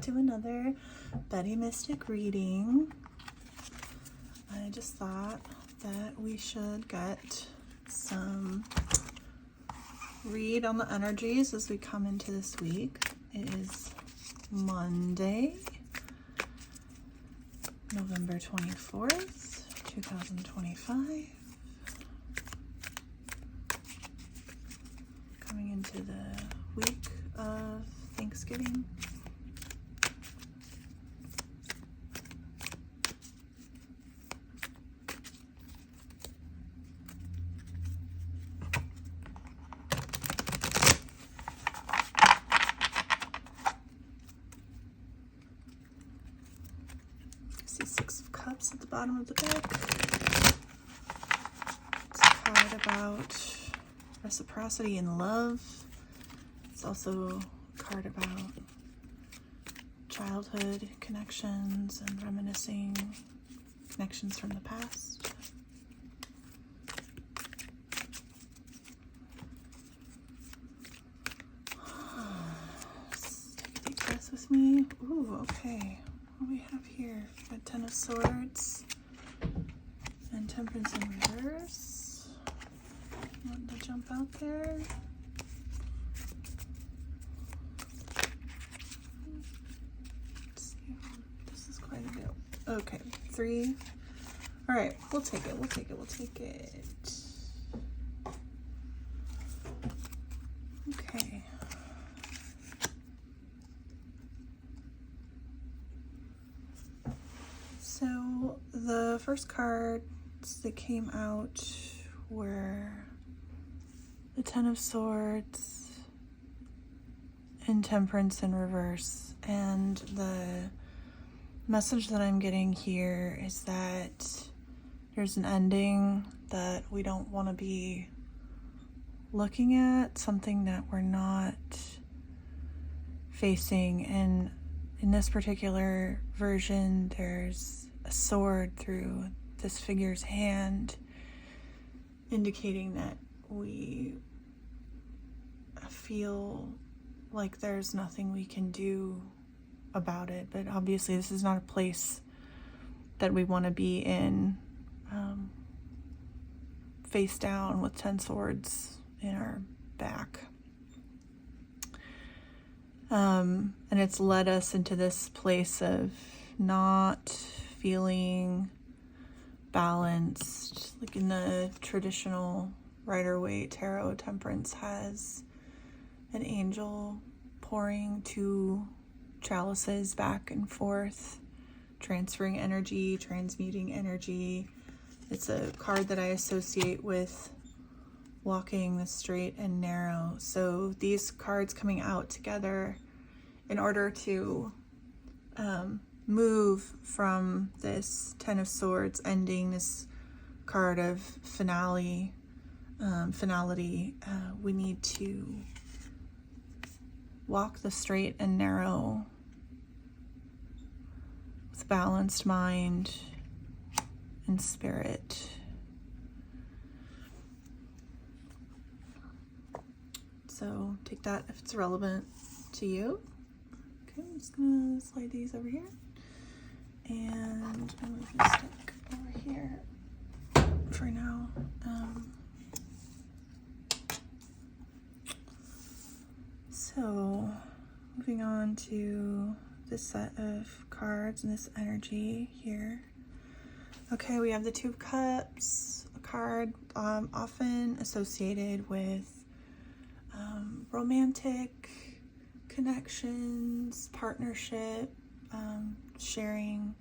to another Betty Mystic reading. I just thought that we should get some read on the energies as we come into this week. It is Monday, November 24th, 2025. Coming into the week of Thanksgiving. See Six of Cups at the bottom of the deck. It's a card about reciprocity and love. It's also a card about childhood connections and reminiscing connections from the past. Just take a deep breath with me. Ooh, okay. What do we have here? We've got Ten of Swords and Temperance in reverse. Wanting to jump out there. Let's see. This is quite a bit. Okay, 3. All right, we'll take it. We'll take it. We'll take it. Okay. So the first cards that came out were the Ten of Swords and Temperance in reverse. And the message that I'm getting here is that there's an ending that we don't want to be looking at, something that we're not facing. And in this particular version, there's a sword through this figure's hand, indicating that we feel like there's nothing we can do about it. But obviously this is not a place that we want to be in, face down with 10 swords in our back. And it's led us into this place of not feeling balanced. Like in the traditional Rider-Waite Tarot, Temperance has an angel pouring 2 chalices back and forth, transferring energy, transmuting energy. It's a card that I associate with walking the straight and narrow. So these cards coming out together in order to move from this Ten of Swords ending, this card of finality, we need to walk the straight and narrow with balanced mind and spirit. So take that if it's relevant to you. Okay, I'm just gonna slide these over here. And I'm gonna stick over here for now. So moving on to this set of cards and this energy here. Okay, we have the Two of Cups, a card often associated with romantic connections, partnership, sharing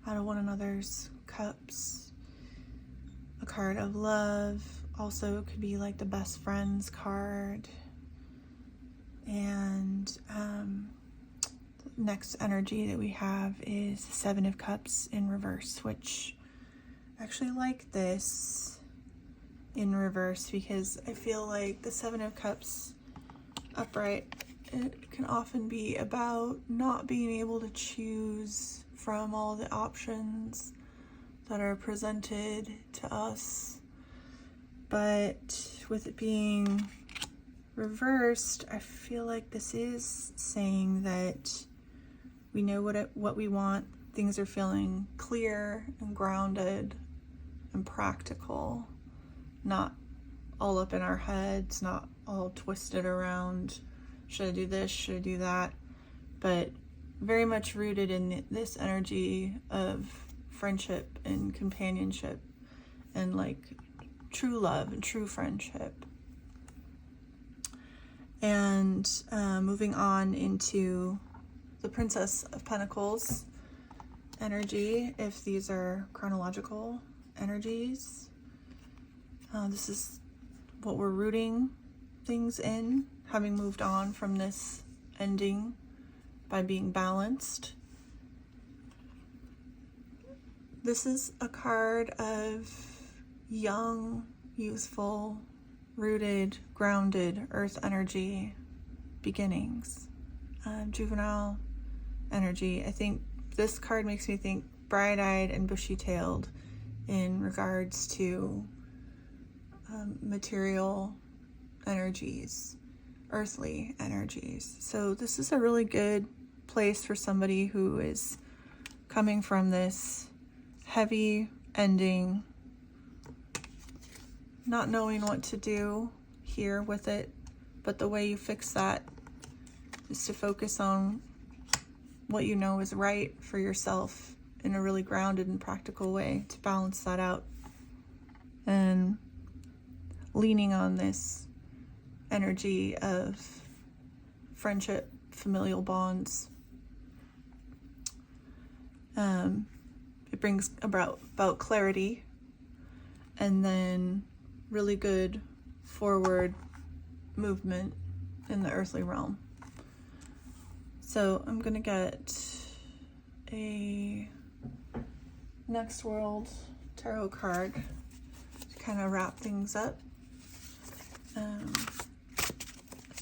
out of one another's cups. A card of love also could be like the best friends card. And the next energy that we have is the Seven of Cups in reverse, which I actually like this in reverse because I feel like the Seven of Cups upright, it can often be about not being able to choose from all the options that are presented to us. But with it being reversed, I feel like this is saying that We know what we want. Things are feeling clear and grounded and practical, not all up in our heads, not all twisted around, should I do this, should I do that, but very much rooted in this energy of friendship and companionship and like true love and true friendship. And moving on into the Princess of Pentacles energy, if these are chronological energies. This is what we're rooting things in, having moved on from this ending by being balanced. This is a card of young, youthful, rooted, grounded earth energy beginnings, juvenile energy. I think this card makes me think bright-eyed and bushy-tailed in regards to material energies, earthly energies. So this is a really good place for somebody who is coming from this heavy ending, not knowing what to do here with it, but the way you fix that is to focus on what you know is right for yourself in a really grounded and practical way to balance that out, and leaning on this energy of friendship, familial bonds. It brings about clarity, and then really good forward movement in the earthly realm. So I'm gonna get a Next World tarot card to kind of wrap things up.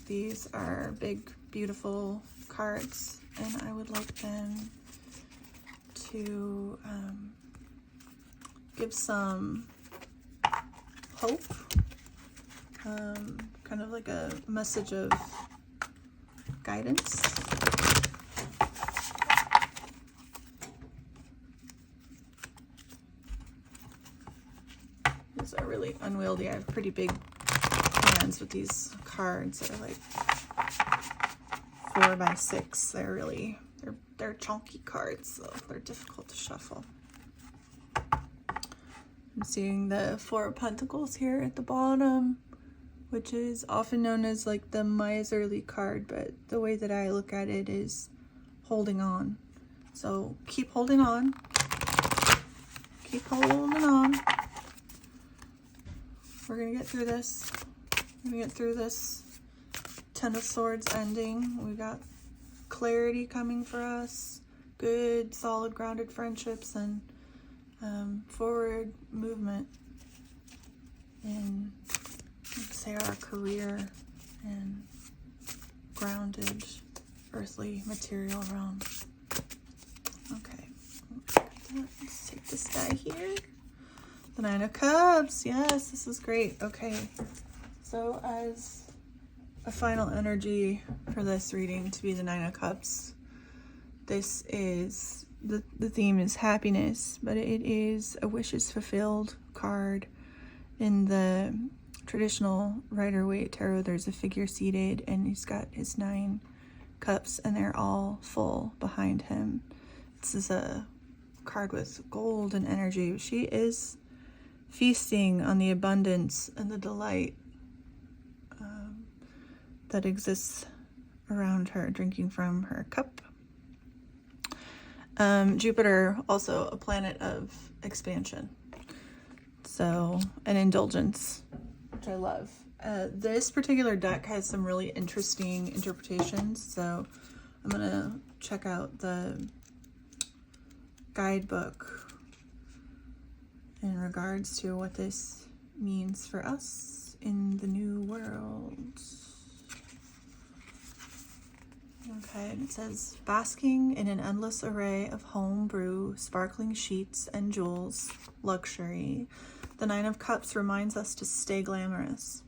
These are big, beautiful cards, and I would like them to give some hope, kind of like a message of guidance. These are really unwieldy. I have pretty big hands with these cards. They're like 4x6. They're really, they're chunky cards, so they're difficult to shuffle. I'm seeing the Four of Pentacles here at the bottom, which is often known as like the miserly card, but the way that I look at it is holding on. So keep holding on. Keep holding on. We're gonna get through this. We're gonna get through this Ten of Swords ending. We got clarity coming for us, good, solid, grounded friendships, and forward movement in, let's say, our career and grounded earthly material realm. Okay, let's take this guy here. The Nine of Cups. Yes, this is great. Okay, so as a final energy for this reading to be the Nine of Cups, this is the theme is happiness, but it is a wishes fulfilled card. In the traditional Rider-Waite tarot, there's a figure seated, and he's got his 9 cups, and they're all full behind him. This is a card with golden energy. She is feasting on the abundance and the delight that exists around her, drinking from her cup. Jupiter, also a planet of expansion, so an indulgence, which I love. This particular deck has some really interesting interpretations, so I'm gonna check out the guidebook in regards to what this means for us in the new world. Okay, and it says, basking in an endless array of home brew, sparkling sheets and jewels, luxury, the Nine of Cups reminds us to stay glamorous.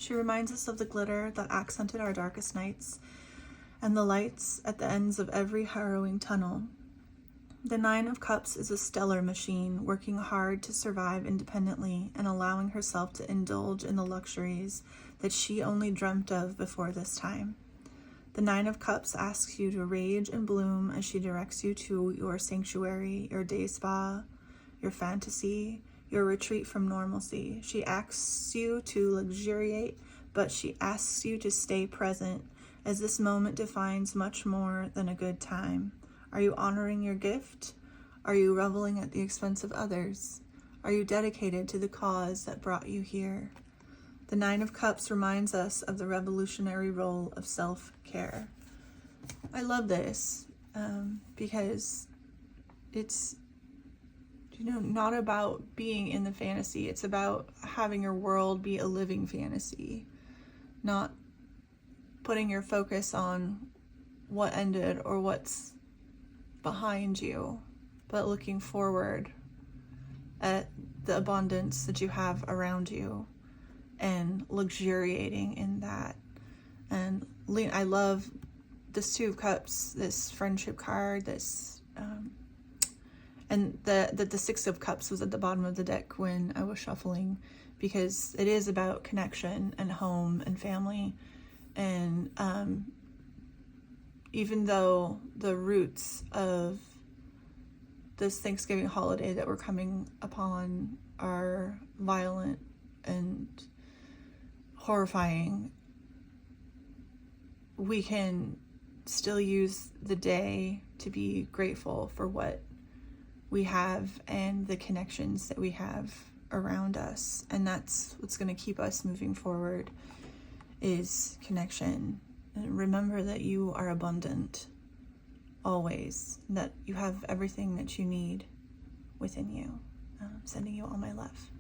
She reminds us of the glitter that accented our darkest nights and the lights at the ends of every harrowing tunnel. The Nine of Cups is a stellar machine, working hard to survive independently and allowing herself to indulge in the luxuries that she only dreamt of before this time. The Nine of Cups asks you to rage and bloom as she directs you to your sanctuary, your day spa, your fantasy, your retreat from normalcy. She asks you to luxuriate, but she asks you to stay present, as this moment defines much more than a good time. Are you honoring your gift? Are you reveling at the expense of others? Are you dedicated to the cause that brought you here? The Nine of Cups reminds us of the revolutionary role of self-care. I love this because it's, not about being in the fantasy. It's about having your world be a living fantasy, not putting your focus on what ended or what's behind you, but looking forward at the abundance that you have around you and luxuriating in that. And I love this Two of Cups, this friendship card, this and the Six of Cups was at the bottom of the deck when I was shuffling, because it is about connection and home and family. And even though the roots of this Thanksgiving holiday that we're coming upon are violent and horrifying, we can still use the day to be grateful for what we have and the connections that we have around us. And that's what's going to keep us moving forward, is connection. And remember that you are abundant always, that you have everything that you need within you. Sending you all my love.